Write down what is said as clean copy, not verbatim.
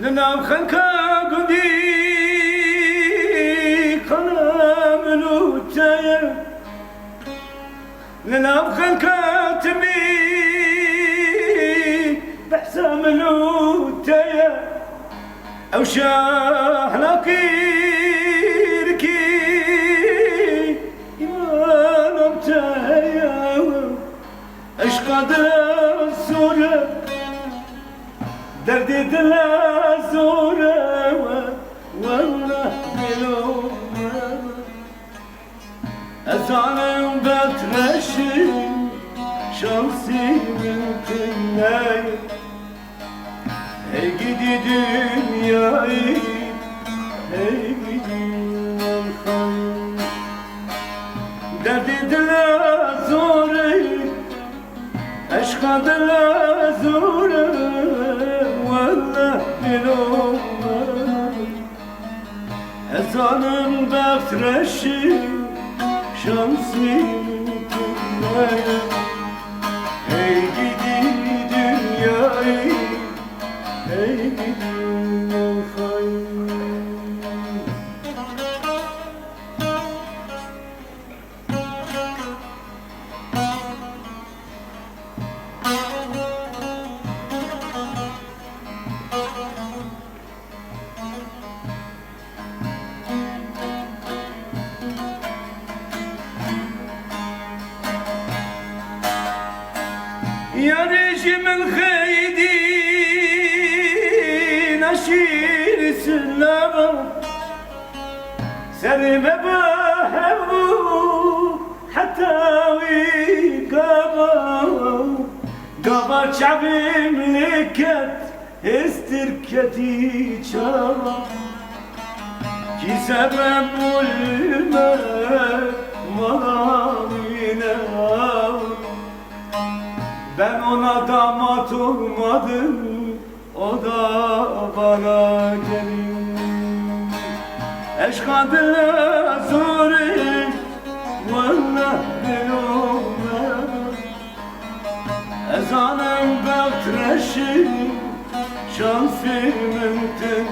لنام خلقا قدي قلم الوتايا لنام خلقا تبي بحسام الوتايا أو شاحناكي ركي إيمان أمتايا أشقاد السورة دردي دلا زورة والله بلومة أزعلم بترشي شمسي من تناي هي جدي دنياي هي جدي الخير دردي دلا زورة أشقاد الزورة والله بلومة أزعلم بترشي شمسي تنايا هي جدي دنياي هي جدي الخير يا رجم الخيدي نشير سلامه سلم بهبو حتى ويقابو قابا شعبي ملكت استركتي شابا كي سبب الماء مضامينا ben ona damat olmadım, o da bana gelin. Eşk adına zorim, vallah bilome. Ezanım betreşim, şansım mümkün.